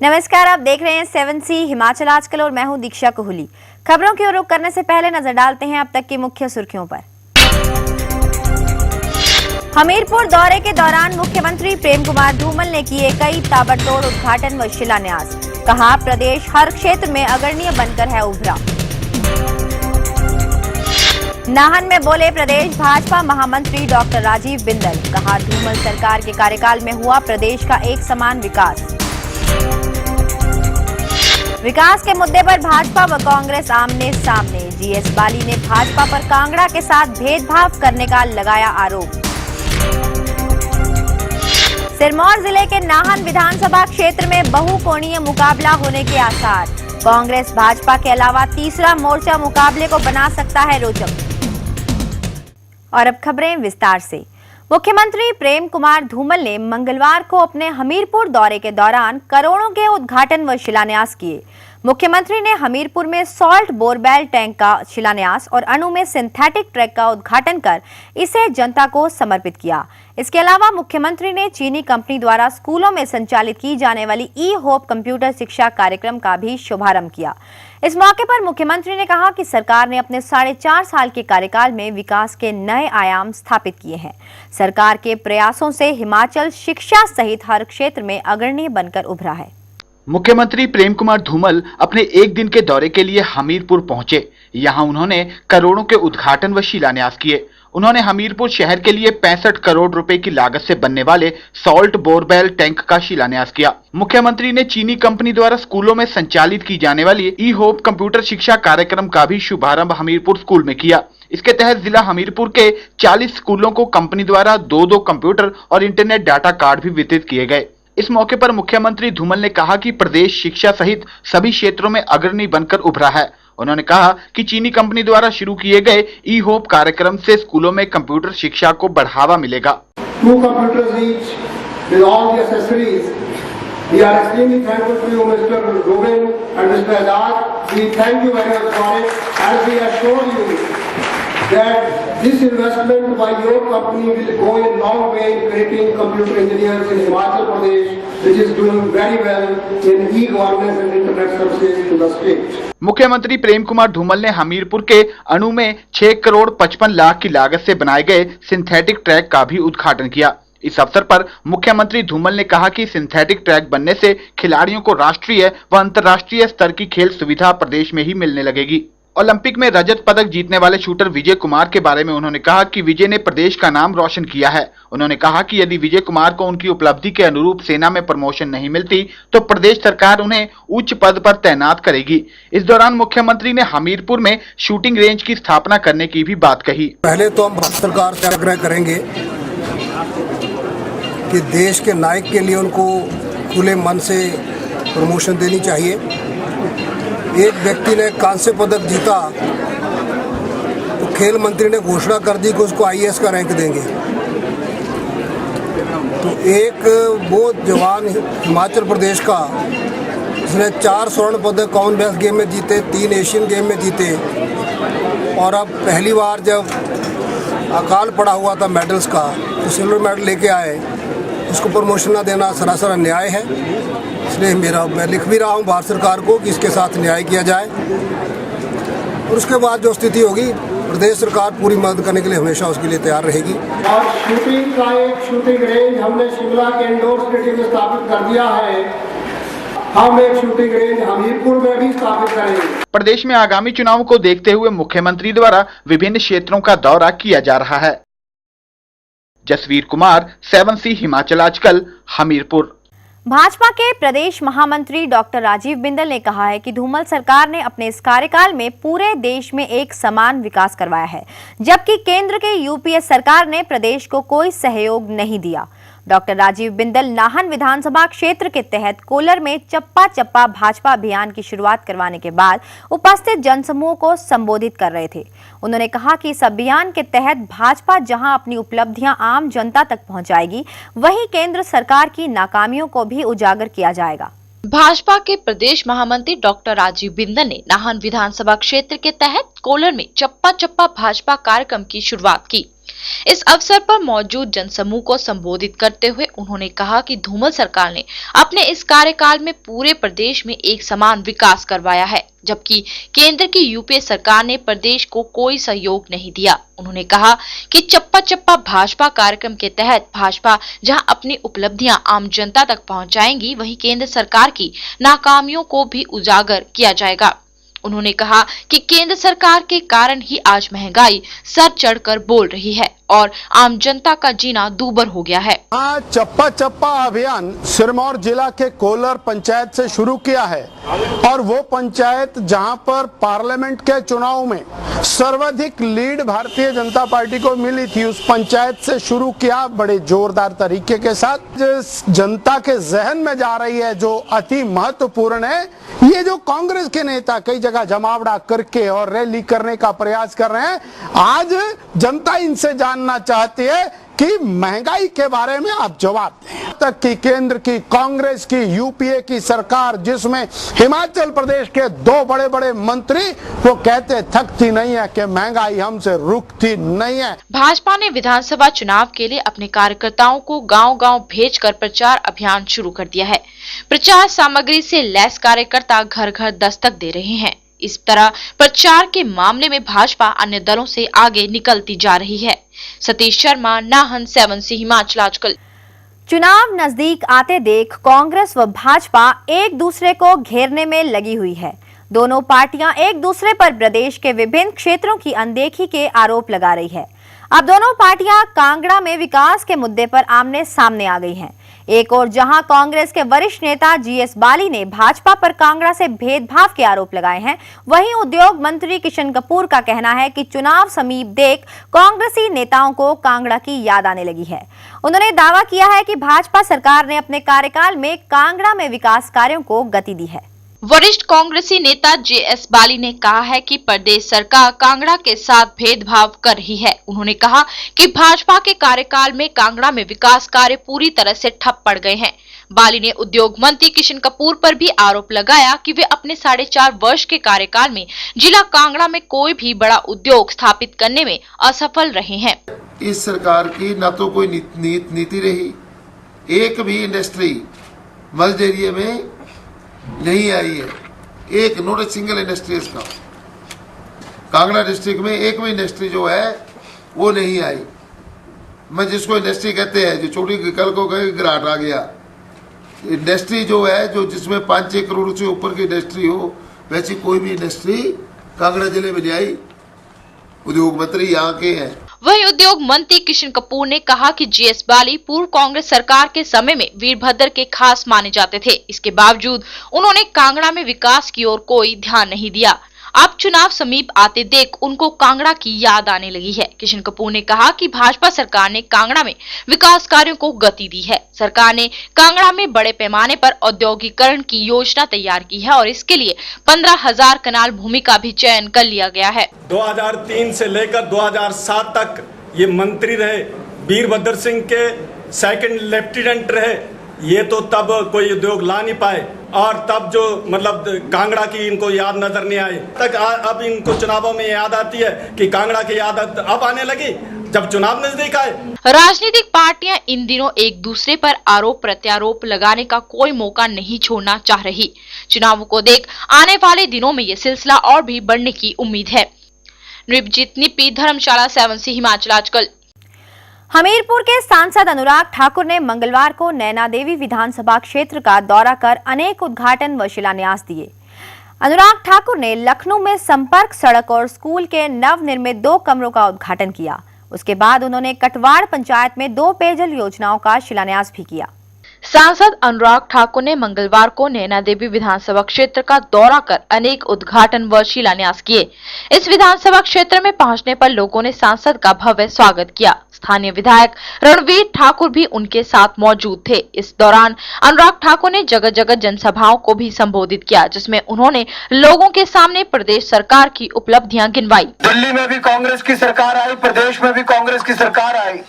नमस्कार, आप देख रहे हैं 7C हिमाचल आजकल और मैं हूं दीक्षा कोहली। खबरों की ओर रुख करने से पहले नजर डालते हैं अब तक की मुख्य सुर्खियों पर। हमीरपुर दौरे के दौरान मुख्यमंत्री प्रेम कुमार धूमल ने किए कई ताबड़तोड़ उद्घाटन व शिलान्यास। कहा, प्रदेश हर क्षेत्र में अग्रणीय बनकर है उभरा। नाहन में बोले प्रदेश भाजपा महामंत्री डॉक्टर राजीव बिंदल। कहा, धूमल सरकार के कार्यकाल में हुआ प्रदेश का एक समान विकास। विकास के मुद्दे पर भाजपा व कांग्रेस आमने सामने। जीएस बाली ने भाजपा पर कांगड़ा के साथ भेदभाव करने का लगाया आरोप। सिरमौर जिले के नाहन विधानसभा क्षेत्र में बहुकोणीय मुकाबला होने के आसार। कांग्रेस भाजपा के अलावा तीसरा मोर्चा मुकाबले को बना सकता है रोचक। और अब खबरें विस्तार से। मुख्यमंत्री प्रेम कुमार धूमल ने मंगलवार को अपने हमीरपुर दौरे के दौरान करोड़ों के उद्घाटन व शिलान्यास किए। मुख्यमंत्री ने हमीरपुर में सॉल्ट बोरवेल टैंक का शिलान्यास और अणु में सिंथेटिक ट्रैक का उद्घाटन कर इसे जनता को समर्पित किया। इसके अलावा मुख्यमंत्री ने चीनी कंपनी द्वारा स्कूलों में संचालित की जाने वाली ई होप कंप्यूटर शिक्षा कार्यक्रम का भी शुभारंभ किया। इस मौके पर मुख्यमंत्री ने कहा कि सरकार ने अपने 4.5 साल के कार्यकाल में विकास के नए आयाम स्थापित किए हैं। सरकार के प्रयासों से हिमाचल शिक्षा सहित हर क्षेत्र में अग्रणी बनकर उभरा है। मुख्यमंत्री प्रेम कुमार धूमल अपने एक दिन के दौरे के लिए हमीरपुर पहुंचे। यहां उन्होंने करोड़ों के उद्घाटन व शिलान्यास किए। उन्होंने हमीरपुर शहर के लिए 65 करोड़ रुपए की लागत से बनने वाले सॉल्ट बोरवेल टैंक का शिलान्यास किया। मुख्यमंत्री ने चीनी कंपनी द्वारा स्कूलों में संचालित की जाने वाली ई होप कंप्यूटर शिक्षा कार्यक्रम का भी शुभारंभ हमीरपुर स्कूल में किया। इसके तहत जिला हमीरपुर के 40 स्कूलों को कंपनी द्वारा 2-2 कंप्यूटर और इंटरनेट डाटा कार्ड भी वितरित किए गए। इस मौके पर मुख्यमंत्री धूमल ने कहा कि प्रदेश शिक्षा सहित सभी क्षेत्रों में अग्रणी बनकर उभरा है। उन्होंने कहा कि चीनी कंपनी द्वारा शुरू किए गए ई होप कार्यक्रम से स्कूलों में कंप्यूटर शिक्षा को बढ़ावा मिलेगा। 2 computers each with all the accessories. We are extremely thankful to you, Mr. Rubin and Mr. Azad. We thank you very much for it, as we assure you that this investment by your company will go a long way in creating computer engineers in Himachal Pradesh, which is doing very well in e-governance and internet services to the state. मुख्यमंत्री प्रेम कुमार धूमल ने हमीरपुर के अणु में 6 करोड़ 55 लाख की लागत से बनाए गए सिंथेटिक ट्रैक का भी उद्घाटन किया। इस अवसर पर मुख्यमंत्री धूमल ने कहा कि सिंथेटिक ट्रैक बनने से खिलाड़ियों को राष्ट्रीय व अंतर्राष्ट्रीय स्तर की खेल सुविधा प्रदेश में ही मिलने लगेगी। ओलंपिक में रजत पदक जीतने वाले शूटर विजय कुमार के बारे में उन्होंने कहा कि विजय ने प्रदेश का नाम रोशन किया है। उन्होंने कहा कि यदि विजय कुमार को उनकी उपलब्धि के अनुरूप सेना में प्रमोशन नहीं मिलती तो प्रदेश सरकार उन्हें उच्च पद पर तैनात करेगी। इस दौरान मुख्यमंत्री ने हमीरपुर में शूटिंग रेंज की स्थापना करने की भी बात कही। पहले तो हम भारत सरकार से आग्रह करेंगे कि देश के नायक के लिए उनको खुले मन से प्रमोशन देनी चाहिए। एक व्यक्ति ने कांस्य पदक जीता तो खेल मंत्री ने घोषणा कर दी कि उसको आईएएस का रैंक देंगे। तो एक वो जवान हिमाचल प्रदेश का जिसने 4 स्वर्ण पदक कॉमनवेल्थ गेम में जीते, 3 एशियन गेम में जीते और अब पहली बार जब अकाल पड़ा हुआ था मेडल्स का तो सिल्वर मेडल लेके आए, उसको प्रमोशन न देना सरासर अन्याय है। इसलिए मैं लिख भी रहा हूँ भारत सरकार को कि इसके साथ न्याय किया जाए और उसके बाद जो स्थिति होगी प्रदेश सरकार पूरी मदद करने के लिए हमेशा उसके लिए तैयार रहेगी। और शूटिंग का एक शूटिंग रेंज हमने शिमला के इंडोर स्टेडियम में स्थापित कर दिया है। हम एक शूटिंग रेंज हमीरपुर में भी स्थापित करेंगे। प्रदेश में आगामी चुनावों को देखते हुए मुख्यमंत्री द्वारा विभिन्न क्षेत्रों का दौरा किया जा रहा है। जसवीर कुमार, 7C हिमाचल आजकल, हमीरपुर। भाजपा के प्रदेश महामंत्री डॉक्टर राजीव बिंदल ने कहा है कि धूमल सरकार ने अपने इस कार्यकाल में पूरे देश में एक समान विकास करवाया है, जबकि केंद्र के यूपीए सरकार ने प्रदेश को कोई सहयोग नहीं दिया। डॉक्टर राजीव बिंदल नाहन विधानसभा क्षेत्र के तहत कोलर में चप्पा चप्पा भाजपा अभियान की शुरुआत करवाने के बाद उपस्थित जनसमूह को संबोधित कर रहे थे। उन्होंने कहा कि इस अभियान के तहत भाजपा जहां अपनी उपलब्धियां आम जनता तक पहुंचाएगी, वहीं केंद्र सरकार की नाकामियों को भी उजागर किया जाएगा। भाजपा के प्रदेश महामंत्री डॉक्टर राजीव बिंदल ने नाहन विधानसभा क्षेत्र के तहत कोलर में चप्पा चप्पा भाजपा कार्यक्रम की शुरुआत की। इस अवसर पर मौजूद जनसमूह को संबोधित करते हुए उन्होंने कहा कि धूमल सरकार ने अपने इस कार्यकाल में पूरे प्रदेश में एक समान विकास करवाया है, जबकि केंद्र की यूपीए सरकार ने प्रदेश को कोई सहयोग नहीं दिया। उन्होंने कहा कि चप्पा चप्पा भाजपा कार्यक्रम के तहत भाजपा जहां अपनी उपलब्धियां आम जनता तक पहुंचाएंगी, वहीं केंद्र सरकार की नाकामियों को भी उजागर किया जाएगा। उन्होंने कहा कि केंद्र सरकार के कारण ही आज महंगाई सर चढ़कर बोल रही है और आम जनता का जीना दूभर हो गया है। चप्पा चप्पा अभियान सिरमौर जिला के कोलर पंचायत से शुरू किया है और वो पंचायत जहां पर पार्लियामेंट के चुनाव में सर्वाधिक लीड भारतीय जनता पार्टी को मिली थी, उस पंचायत से शुरू किया बड़े जोरदार तरीके के साथ। जनता के जहन में जा रही है जो अति महत्वपूर्ण है, ये जो कांग्रेस के नेता कई जगह जमावड़ा करके और रैली करने का प्रयास कर रहे हैं, आज जनता इनसे जानना चाहती है कि महंगाई के बारे में आप जवाब दें। तक की केंद्र की कांग्रेस की यूपीए की सरकार, जिसमें हिमाचल प्रदेश के 2 बड़े बड़े मंत्री वो कहते थकती नहीं है कि महंगाई हमसे रुकती नहीं है। भाजपा ने विधानसभा चुनाव के लिए अपने कार्यकर्ताओं को गांव-गांव भेजकर प्रचार अभियान शुरू कर दिया है। प्रचार सामग्री से लैस कार्यकर्ता घर घर दस्तक दे रहे हैं। इस तरह प्रचार के मामले में भाजपा अन्य दलों से आगे निकलती जा रही है। सतीश शर्मा, नाहन 7 से हिमाचल आजकल। चुनाव नजदीक आते देख कांग्रेस व भाजपा एक दूसरे को घेरने में लगी हुई है। दोनों पार्टियां एक दूसरे पर प्रदेश के विभिन्न क्षेत्रों की अनदेखी के आरोप लगा रही है। अब दोनों पार्टियां कांगड़ा में विकास के मुद्दे पर आमने सामने आ गई हैं। एक और जहां कांग्रेस के वरिष्ठ नेता जीएस बाली ने भाजपा पर कांगड़ा से भेदभाव के आरोप लगाए हैं, वहीं उद्योग मंत्री किशन कपूर का कहना है कि चुनाव समीप देख कांग्रेसी नेताओं को कांगड़ा की याद आने लगी है। उन्होंने दावा किया है कि भाजपा सरकार ने अपने कार्यकाल में कांगड़ा में विकास कार्यों को गति दी है। वरिष्ठ कांग्रेसी नेता जेएस बाली ने कहा है कि प्रदेश सरकार कांगड़ा के साथ भेदभाव कर रही है। उन्होंने कहा कि भाजपा के कार्यकाल में कांगड़ा में विकास कार्य पूरी तरह से ठप पड़ गए हैं। बाली ने उद्योग मंत्री किशन कपूर पर भी आरोप लगाया कि वे अपने 4.5 वर्ष के कार्यकाल में जिला कांगड़ा में कोई भी बड़ा उद्योग स्थापित करने में असफल रहे हैं। इस सरकार की न तो कोई नीति रही, एक भी इंडस्ट्री मल्ज एरिया में नहीं आई है, एक नॉट ए सिंगल इंडस्ट्री इसका। कांगड़ा डिस्ट्रिक्ट में एक भी इंडस्ट्री जो है वो नहीं आई। मैं जिसको इंडस्ट्री कहते हैं, जो छोटी कल को कहीं गिराट आ गया, इंडस्ट्री जो है जो जिसमें 5-6 करोड़ से ऊपर की इंडस्ट्री हो, वैसी कोई भी इंडस्ट्री कांगड़ा जिले में नहीं आई। उद्योग मंत्री यहाँ के हैं। वहीं उद्योग मंत्री किशन कपूर ने कहा कि जीएस बाली पूर्व कांग्रेस सरकार के समय में वीरभद्र के खास माने जाते थे। इसके बावजूद उन्होंने कांगड़ा में विकास की ओर कोई ध्यान नहीं दिया। अब चुनाव समीप आते देख उनको कांगड़ा की याद आने लगी है। किशन कपूर ने कहा कि भाजपा सरकार ने कांगड़ा में विकास कार्यों को गति दी है। सरकार ने कांगड़ा में बड़े पैमाने पर औद्योगिकरण की योजना तैयार की है और इसके लिए 15,000 कनाल भूमि का भी चयन कर लिया गया है। 2003 से लेकर 2007 तक ये मंत्री रहे, वीरभद्र सिंह के सेकंड लेफ्टिनेंट रहे। ये तो तब कोई उद्योग ला नहीं पाए और तब जो मतलब कांगड़ा की इनको याद नजर नहीं आई। तक अब इनको चुनावों में याद आती है कि कांगड़ा की याद अब आने लगी जब चुनाव नजदीक आए। राजनीतिक पार्टियां इन दिनों एक दूसरे पर आरोप प्रत्यारोप लगाने का कोई मौका नहीं छोड़ना चाह रही। चुनावों को देख आने वाले दिनों में ये सिलसिला और भी बढ़ने की उम्मीद है। नृपजीत निप्पी, धर्मशाला 7 से हिमाचल आजकल। हमीरपुर के सांसद अनुराग ठाकुर ने मंगलवार को नैना देवी विधानसभा क्षेत्र का दौरा कर अनेक उद्घाटन व शिलान्यास दिए। अनुराग ठाकुर ने लखनऊ में संपर्क सड़क और स्कूल के नवनिर्मित 2 कमरों का उद्घाटन किया। उसके बाद उन्होंने कटवाड़ पंचायत में 2 पेयजल योजनाओं का शिलान्यास भी किया। सांसद अनुराग ठाकुर ने मंगलवार को नैना देवी विधानसभा क्षेत्र का दौरा कर अनेक उद्घाटन व शिलान्यास किए। इस विधानसभा क्षेत्र में पहुंचने पर लोगों ने सांसद का भव्य स्वागत किया। स्थानीय विधायक रणवीर ठाकुर भी उनके साथ मौजूद थे। इस दौरान अनुराग ठाकुर ने जगह जगह जनसभाओं को भी संबोधित किया, जिसमें उन्होंने लोगों के सामने प्रदेश सरकार की उपलब्धियां गिनवाई। दिल्ली में भी कांग्रेस की सरकार आई, प्रदेश में भी कांग्रेस की सरकार आई,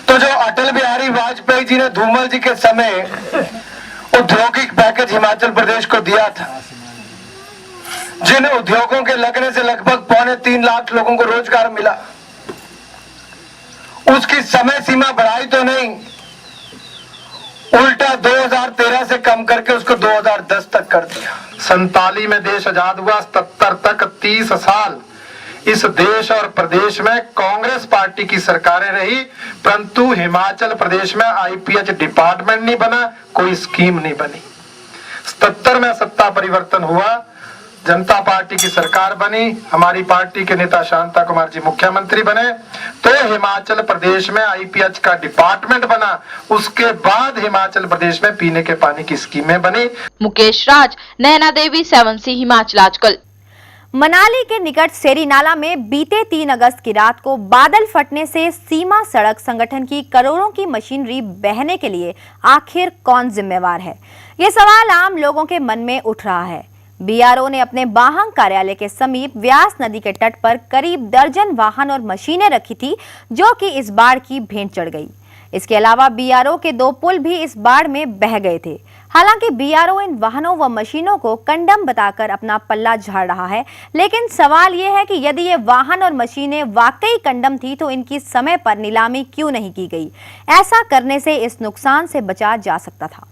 तो जो अटल बिहारी वाजपेयी जी ने धूमल जी के समय औद्योगिक पैकेज हिमाचल प्रदेश को दिया था, जिन उद्योगों के लगने से लगभग 3.25 लाख लोगों को रोजगार मिला, उसकी समय सीमा बढ़ाई तो नहीं, उल्टा 2013 से कम करके उसको 2010 तक कर दिया। 47 में देश आजाद हुआ, 77 तक 30 साल इस देश और प्रदेश में कांग्रेस पार्टी की सरकारें रही, परंतु हिमाचल प्रदेश में आईपीएच डिपार्टमेंट नहीं बना, कोई स्कीम नहीं बनी। 77 में सत्ता परिवर्तन हुआ, जनता पार्टी की सरकार बनी, हमारी पार्टी के नेता शांता कुमार जी मुख्यमंत्री बने, तो हिमाचल प्रदेश में आईपीएच का डिपार्टमेंट बना। उसके बाद हिमाचल प्रदेश में पीने के पानी की स्कीमें बनी। मुकेश राज, नैना देवी, 7C हिमाचल आजकल। मनाली के निकट सेरी नाला में बीते 3 अगस्त की रात को बादल फटने से सीमा सड़क संगठन की करोड़ों की मशीनरी बहने के लिए आखिर कौन जिम्मेवार है? ये सवाल आम लोगों के मन में उठ रहा है। बीआरओ ने अपने बाहंग कार्यालय के समीप व्यास नदी के तट पर करीब दर्जन वाहन और मशीनें रखी थी, जो कि इस बाढ़ की भेंट चढ़ गई। इसके अलावा बीआरओ के 2 पुल भी इस बाढ़ में बह गए थे। हालांकि बीआरओ इन वाहनों व मशीनों को कंडम बताकर अपना पल्ला झाड़ रहा है, लेकिन सवाल यह है कि यदि ये वाहन और मशीनें वाकई कंडम थी तो इनकी समय पर नीलामी क्यों नहीं की गई? ऐसा करने से इस नुकसान से बचा जा सकता था।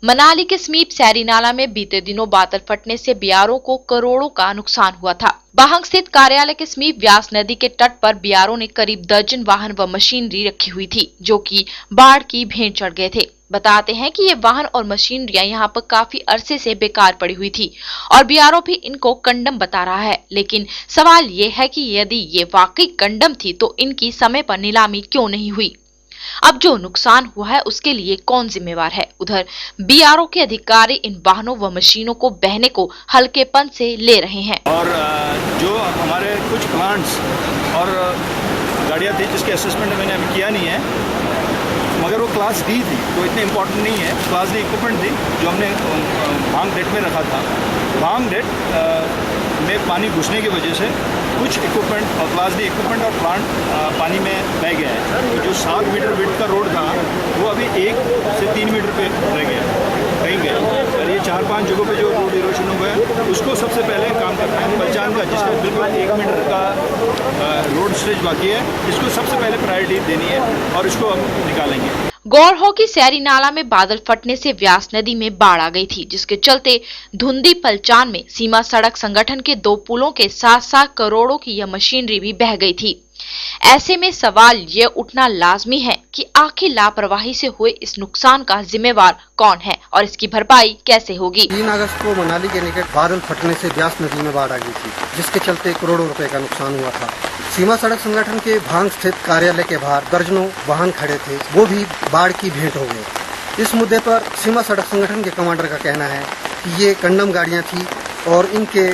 मनाली के समीप सैरी नाला में बीते दिनों बादल फटने से बीआरओ को करोड़ों का नुकसान हुआ था। बाहंग स्थित कार्यालय के समीप व्यास नदी के तट पर बीआरओ ने करीब दर्जन वाहन व मशीनरी रखी हुई थी, जो कि बाढ़ की भेंट चढ़ गए थे। बताते हैं कि ये वाहन और मशीनरियां यहाँ पर काफी अरसे से बेकार पड़ी हुई थी और बीआरओ भी इनको कंडम बता रहा है। लेकिन सवाल ये है कि यदि ये वाकई कंडम थी तो इनकी समय पर नीलामी क्यों नहीं हुई? अब जो नुकसान हुआ है उसके लिए कौन जिम्मेवार है? उधर बीआरओ के अधिकारी इन वाहनों व मशीनों को बहने को हल्केपन से ले रहे हैं। और जो हमारे कुछ प्लांट्स और गाड़ियाँ थी जिसके असेसमेंट मैंने अभी किया नहीं है, मगर वो क्लास डी थी तो इतने इम्पोर्टेंट नहीं है। क्लास डी इक्विपमेंट थी जो हमने भांग डेट में रखा था। भांग डेट में पानी घुसने की वजह से कुछ इक्विपमेंट और क्लास डी इक्विपमेंट और प्लांट पानी में बह गया है। तो जो 7 मीटर विड्थ का रोड था वो अभी 1 से 3 मीटर पे रह गया, कहीं गया। और ये 4-5 जगहों पे जो रोड इरोशन हुआ है उसको सबसे पहले काम करना है। पहचान का जिसका बिल्कुल 1 मीटर का रोड स्ट्रेच बाकी है, इसको सबसे पहले प्रायोरिटी देनी है और इसको हम निकालेंगे। गौर हो कि सैरी नाला में बादल फटने से व्यास नदी में बाढ़ आ गई थी, जिसके चलते धुंधी पलचान में सीमा सड़क संगठन के 2 पुलों के साथ करोड़ों की यह मशीनरी भी बह गई थी। ऐसे में सवाल ये उठना लाजमी है कि आखिर लापरवाही से हुए इस नुकसान का जिम्मेवार कौन है और इसकी भरपाई कैसे होगी? 3 अगस्त को मनाली के निकट बादल फटने से व्यास नदी में बाढ़ आ गई थी, जिसके चलते करोड़ों रुपए का नुकसान हुआ था। सीमा सड़क संगठन के भांग स्थित कार्यालय के बाहर दर्जनों वाहन खड़े थे, वो भी बाढ़ की भेंट हो गए। इस मुद्दे पर सीमा सड़क संगठन के कमांडर का कहना है कि ये कंडम गाड़ियां थी और इनके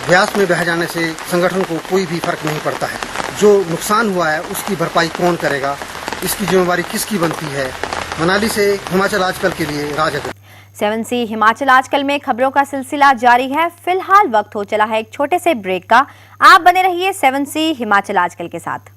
व्यास में बह जाने से संगठन को कोई भी फर्क नहीं पड़ता है। जो नुकसान हुआ है उसकी भरपाई कौन करेगा, इसकी जिम्मेवारी किसकी बनती है? मनाली से हिमाचल आजकल के लिए राजग। 7C हिमाचल आजकल में खबरों का सिलसिला जारी है। फिलहाल वक्त हो चला है एक छोटे से ब्रेक का। आप बने रहिए 7C हिमाचल आजकल के साथ।